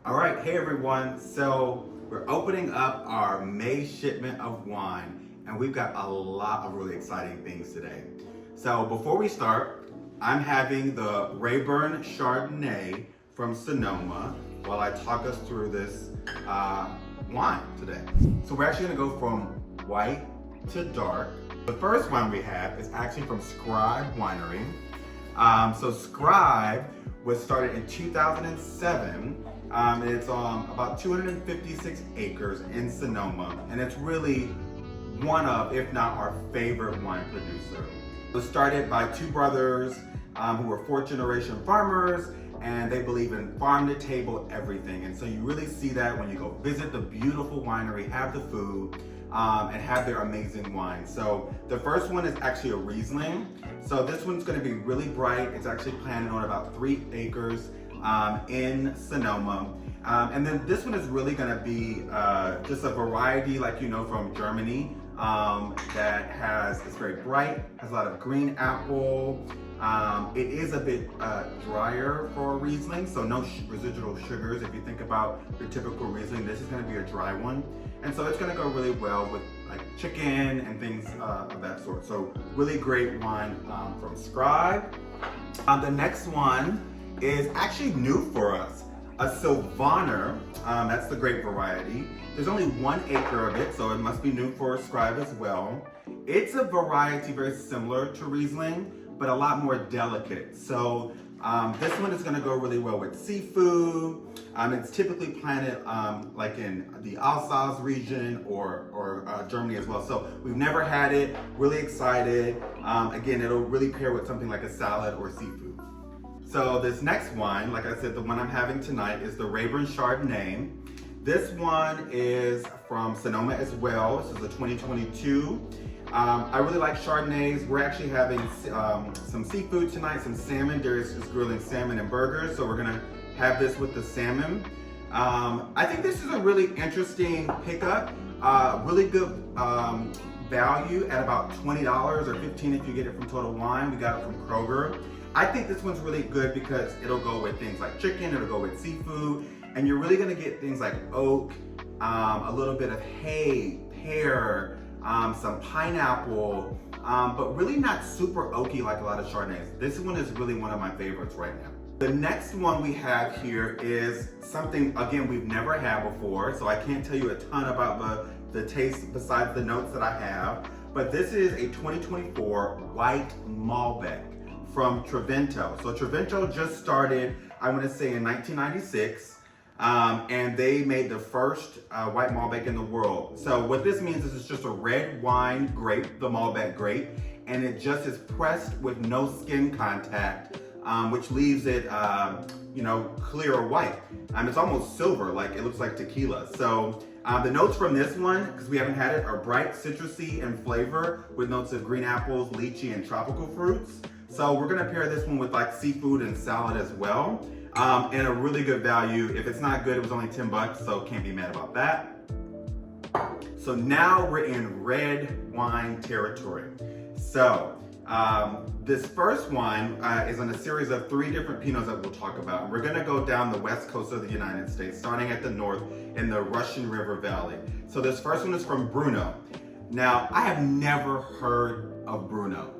All right, hey everyone. So we're opening up our May shipment of wine, and we've got a lot of really exciting things today. So before we start, I'm having the Rayburn Chardonnay from Sonoma while I talk us through this wine today. So we're actually gonna go from white to dark. The first wine we have is actually from Scribe Winery. So Scribe was started in 2007. And it's about 256 acres in Sonoma, and it's really one of, if not our favorite wine producer. It was started by two brothers who were fourth generation farmers, and they believe in farm to table everything. And so you really see that when you go visit the beautiful winery, have the food, and have their amazing wine. So the first one is actually a Riesling. So this one's gonna be really bright. It's actually planted on about 3 acres in Sonoma. And then this one is really gonna be just a variety like you know from Germany that it's very bright, has a lot of green apple. It is a bit drier for a Riesling, so no residual sugars. If you think about your typical Riesling, this is gonna be a dry one. And so it's gonna go really well with like chicken and things of that sort. So really great wine from Scribe. The next one is actually new for us, a Sylvaner. That's the grape variety. There's only 1 acre of it, so it must be new for Scribe as well. It's a variety very similar to Riesling, but a lot more delicate. So this one is gonna go really well with seafood. It's typically planted like in the Alsace region or Germany as well. So we've never had it, really excited. Again, it'll really pair with something like a salad or seafood. So this next wine, like I said, the one I'm having tonight is the Rayburn Chardonnay. This one is from Sonoma as well. This is a 2022. I really like Chardonnays. We're actually having some seafood tonight, some salmon. Darius is grilling salmon and burgers, so we're gonna have this with the salmon. I think this is a really interesting pickup. Really good value at about $20 or $15 if you get it from Total Wine. We got it from Kroger. I think this one's really good because it'll go with things like chicken, it'll go with seafood, and you're really gonna get things like oak, a little bit of hay, pear, some pineapple, but really not super oaky like a lot of Chardonnays. This one is really one of my favorites right now. The next one we have here is something, again, we've never had before, so I can't tell you a ton about the taste besides the notes that I have, but this is a 2024 white Malbec from Trevento. So Trevento just started, I want to say in 1996, and they made the first white Malbec in the world. So what this means is it's just a red wine grape, the Malbec grape, and it just is pressed with no skin contact, which leaves it, clear or white. It's almost silver, like it looks like tequila. So the notes from this one, because we haven't had it, are bright, citrusy in flavor with notes of green apples, lychee, and tropical fruits. So we're gonna pair this one with like seafood and salad as well. And a really good value. If it's not good, it was only $10, so can't be mad about that. So now we're in red wine territory. So this first wine is in a series of 3 different Pinots that we'll talk about. We're gonna go down the west coast of the United States, starting at the north in the Russian River Valley. So this first one is from Bruno. Now, I have never heard of Bruno,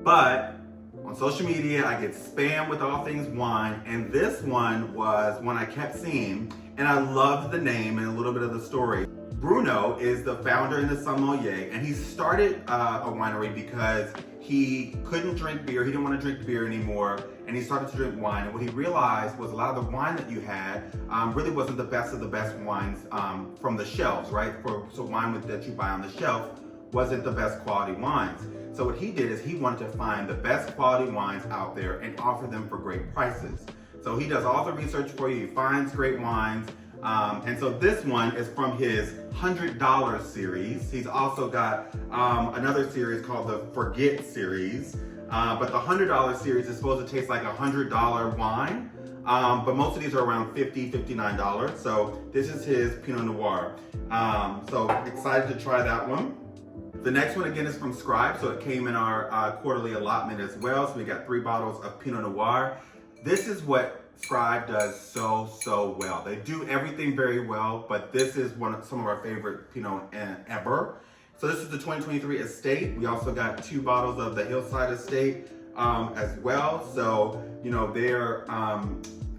but on social media, I get spammed with all things wine, and this one was one I kept seeing, and I loved the name and a little bit of the story. Bruno is the founder and the sommelier, and he started a winery because he couldn't drink beer, he didn't want to drink beer anymore, and he started to drink wine. And what he realized was a lot of the wine that you had really wasn't the best of the best wines from the shelves, right? So wine that you buy on the shelf wasn't the best quality wines. So what he did is he wanted to find the best quality wines out there and offer them for great prices. So he does all the research for you, he finds great wines. And so this one is from his $100 series. He's also got another series called the Forget series. But the $100 series is supposed to taste like a $100 wine. But most of these are around $50, $59. So this is his Pinot Noir. So excited to try that one. The next one again is from Scribe, so it came in our quarterly allotment as well. So we got 3 bottles of Pinot Noir. This is what Scribe does so well. They do everything very well, but this is some of our favorite Pinot ever. So this is the 2023 Estate. We also got 2 bottles of the Hillside Estate as well. So, you know, their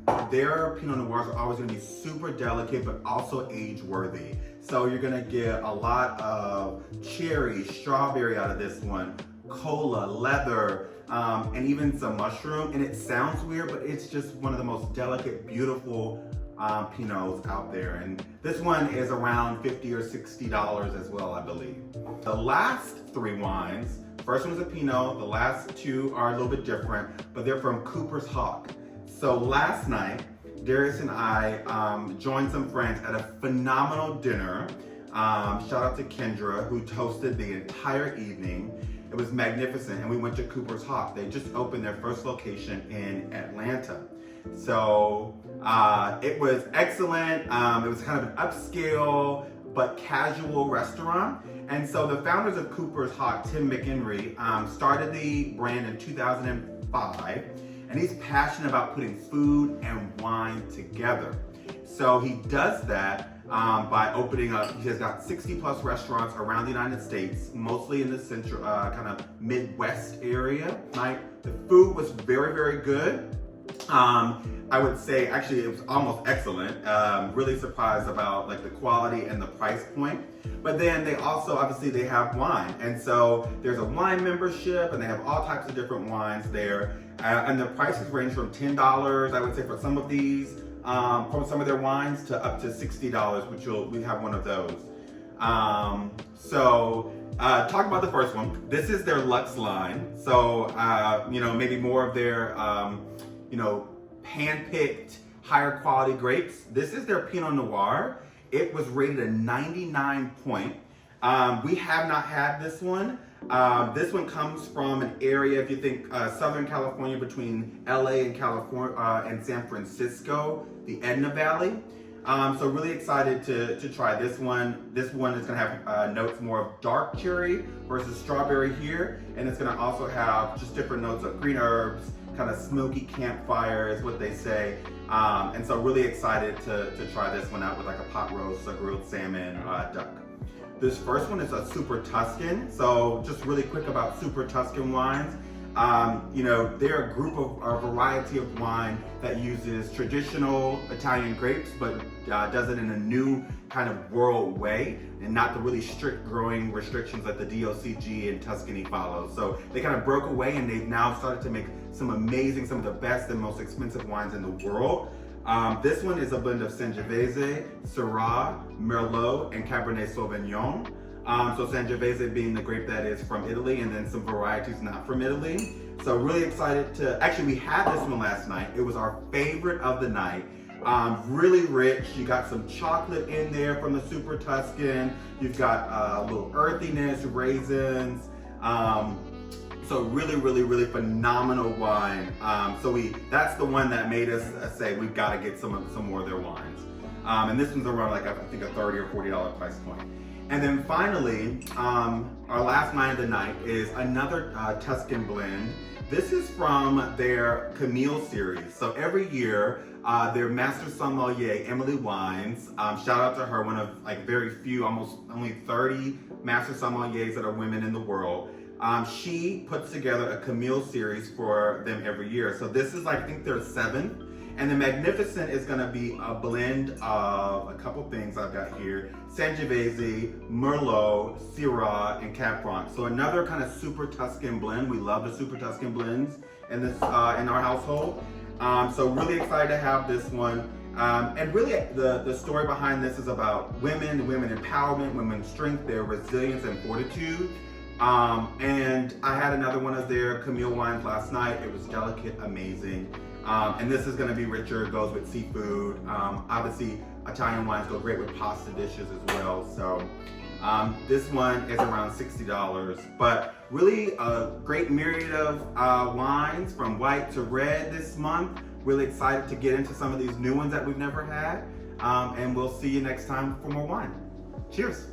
Pinot Noirs are always gonna be super delicate, but also age-worthy. So you're gonna get a lot of cherry, strawberry out of this one, cola, leather, and even some mushroom. And it sounds weird, but it's just one of the most delicate, beautiful Pinots out there. And this one is around $50 or $60 as well, I believe. The last 3 wines, first one is a Pinot, the last 2 are a little bit different, but they're from Cooper's Hawk. So last night, Darius and I joined some friends at a phenomenal dinner. Shout out to Kendra, who hosted the entire evening. It was magnificent, and we went to Cooper's Hawk. They just opened their first location in Atlanta. So it was excellent. It was kind of an upscale but casual restaurant. And so the founders of Cooper's Hawk, Tim McHenry, started the brand in 2005. And he's passionate about putting food and wine together. So he does that by opening up, he has got 60 plus restaurants around the United States, mostly in the central, kind of Midwest area. The food was very good. I would say, actually, it was almost excellent. Really surprised about like the quality and the price point. But then they also, obviously, they have wine. And so there's a wine membership, and they have all types of different wines there. And the prices range from $10, I would say, for some of these, from some of their wines, to up to $60, which we have one of those. Talk about the first one. This is their Luxe line. So, you know, maybe more of their, you know, hand-picked, higher quality grapes. This is their Pinot Noir. It was rated a 99 point. We have not had this one. This one comes from an area, if you think Southern California, between LA and California and San Francisco, the Edna Valley. So really excited to try this one. This one is gonna have notes more of dark cherry versus strawberry here. And it's gonna also have just different notes of green herbs, kind of smoky campfire is what they say. And so really excited to try this one out with like a pot roast, a grilled salmon, duck. This first one is a Super Tuscan. So just really quick about Super Tuscan wines. You know, they're a variety of wine that uses traditional Italian grapes, but does it in a new kind of world way, and not the really strict growing restrictions that the DOCG and Tuscany follow. So they kind of broke away, and they've now started to make some of the best and most expensive wines in the world. This one is a blend of Sangiovese, Syrah, Merlot, and Cabernet Sauvignon. So Sangiovese being the grape that is from Italy, and then some varieties not from Italy. So really excited actually we had this one last night. It was our favorite of the night. Really rich. You got some chocolate in there from the Super Tuscan. You've got a little earthiness, raisins. So really phenomenal wine. That's the one that made us say we've got to get some more of their wines. And this one's around like I think a $30 or $40 price point. And then finally, our last wine of the night is another Tuscan blend. This is from their Camille series. So every year, their master sommelier, Emily Wines, shout out to her, one of like very few, almost only 30 master sommeliers that are women in the world. She puts together a Camille series for them every year. So this is like, I think their 7th. And the Magnificent is gonna be a blend of a couple things I've got here. Sangiovese, Merlot, Syrah, and Cab Franc. So another kind of Super Tuscan blend. We love the Super Tuscan blends in our household. So really excited to have this one. And really the story behind this is about women empowerment, women's strength, their resilience and fortitude. And I had another one of their Camille wines last night. It was delicate, amazing. And this is gonna be richer, goes with seafood. Obviously, Italian wines go great with pasta dishes as well. So this one is around $60, but really a great myriad of wines from white to red this month. Really excited to get into some of these new ones that we've never had. And we'll see you next time for more wine. Cheers.